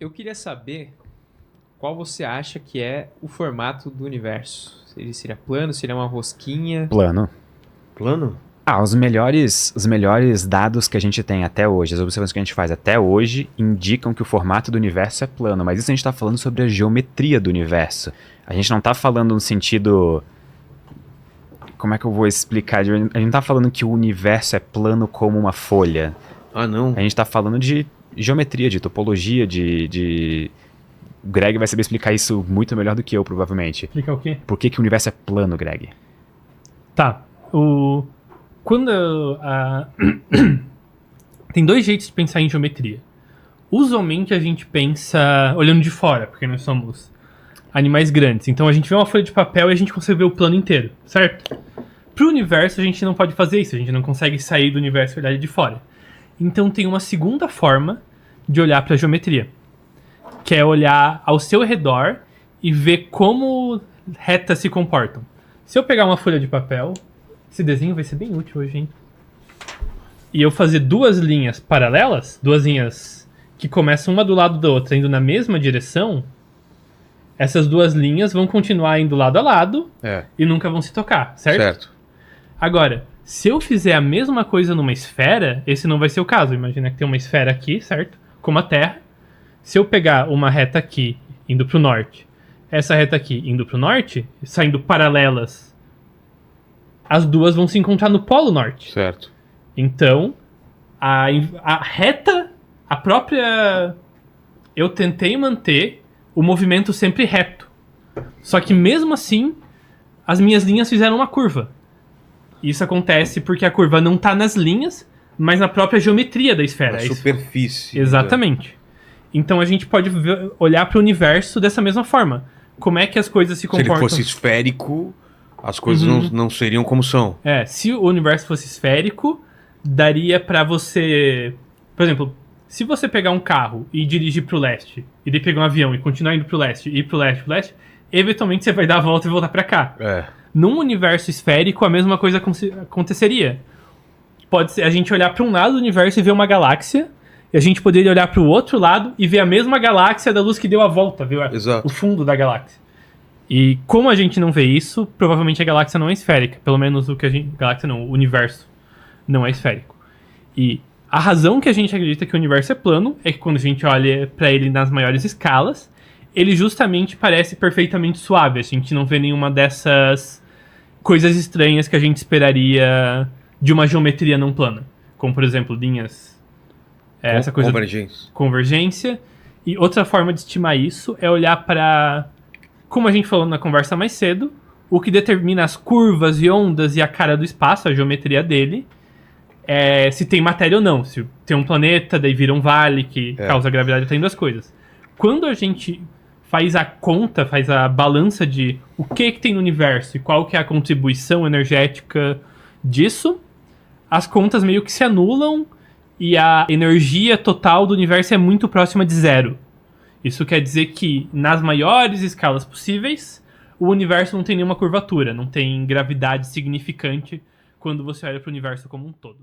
Eu queria saber qual você acha que é o formato do universo. Se ele seria plano, seria uma rosquinha? Plano. Plano? Os melhores dados que a gente tem até hoje, as observações que a gente faz até hoje, indicam que o formato do universo é plano, mas isso a gente está falando sobre a geometria do universo. A gente não está falando no sentido... Como é que eu vou explicar? A gente não está falando que o universo é plano como uma folha. Ah, não. A gente está falando de geometria, de topologia, O Greg vai saber explicar isso muito melhor do que eu, provavelmente. Explicar o quê? Por que o universo é plano, Greg? Tá. Quando tem dois jeitos de pensar em geometria. Usualmente a gente pensa olhando de fora, porque nós somos animais grandes. Então a gente vê uma folha de papel e a gente consegue ver o plano inteiro, certo? Pro universo a gente não pode fazer isso, a gente não consegue sair do universo e olhar de fora. Então tem uma segunda forma de olhar para a geometria, que é olhar ao seu redor e ver como retas se comportam. Se eu pegar uma folha de papel, esse desenho vai ser bem útil hoje, hein? E eu fazer duas linhas paralelas, duas linhas que começam uma do lado da outra, indo na mesma direção, essas duas linhas vão continuar indo lado a lado e nunca vão se tocar, certo? Agora, se eu fizer a mesma coisa numa esfera, esse não vai ser o caso. Imagina que tem uma esfera aqui, certo? Como a Terra. Se eu pegar uma reta aqui, indo pro norte, essa reta aqui indo pro norte, saindo paralelas, as duas vão se encontrar no polo norte. Certo. Então, a reta, a própria... Eu tentei manter o movimento sempre reto. Só que mesmo assim, as minhas linhas fizeram uma curva. Isso acontece porque a curva não tá nas linhas, mas na própria geometria da esfera. Na superfície. Exatamente. Então a gente pode olhar para o universo dessa mesma forma. Como é que as coisas se comportam? Se ele fosse esférico, as coisas não seriam como são. Se o universo fosse esférico, daria para você... Por exemplo, se você pegar um carro e dirigir pro leste, e daí pegar um avião e continuar indo pro leste, e ir pro leste, eventualmente você vai dar a volta e voltar para cá. Num universo esférico, a mesma coisa aconteceria. Pode ser a gente olhar para um lado do universo e ver uma galáxia, e a gente poderia olhar para o outro lado e ver a mesma galáxia da luz que deu a volta, ver o fundo da galáxia. E como a gente não vê isso, provavelmente a galáxia não é esférica. Pelo menos o universo não é esférico. E a razão que a gente acredita que o universo é plano é que quando a gente olha para ele nas maiores escalas, ele justamente parece perfeitamente suave. A gente não vê nenhuma dessas coisas estranhas que a gente esperaria de uma geometria não plana. Como, por exemplo, linhas... essa coisa convergência. E outra forma de estimar isso é olhar para, como a gente falou na conversa mais cedo, o que determina as curvas e ondas e a cara do espaço, a geometria dele, se tem matéria ou não. Se tem um planeta, daí vira um vale que causa gravidade, tem duas coisas. Quando a gente faz a conta, faz a balança de o que tem no universo e qual que é a contribuição energética disso, as contas meio que se anulam e a energia total do universo é muito próxima de zero. Isso quer dizer que, nas maiores escalas possíveis, o universo não tem nenhuma curvatura, não tem gravidade significante quando você olha para o universo como um todo.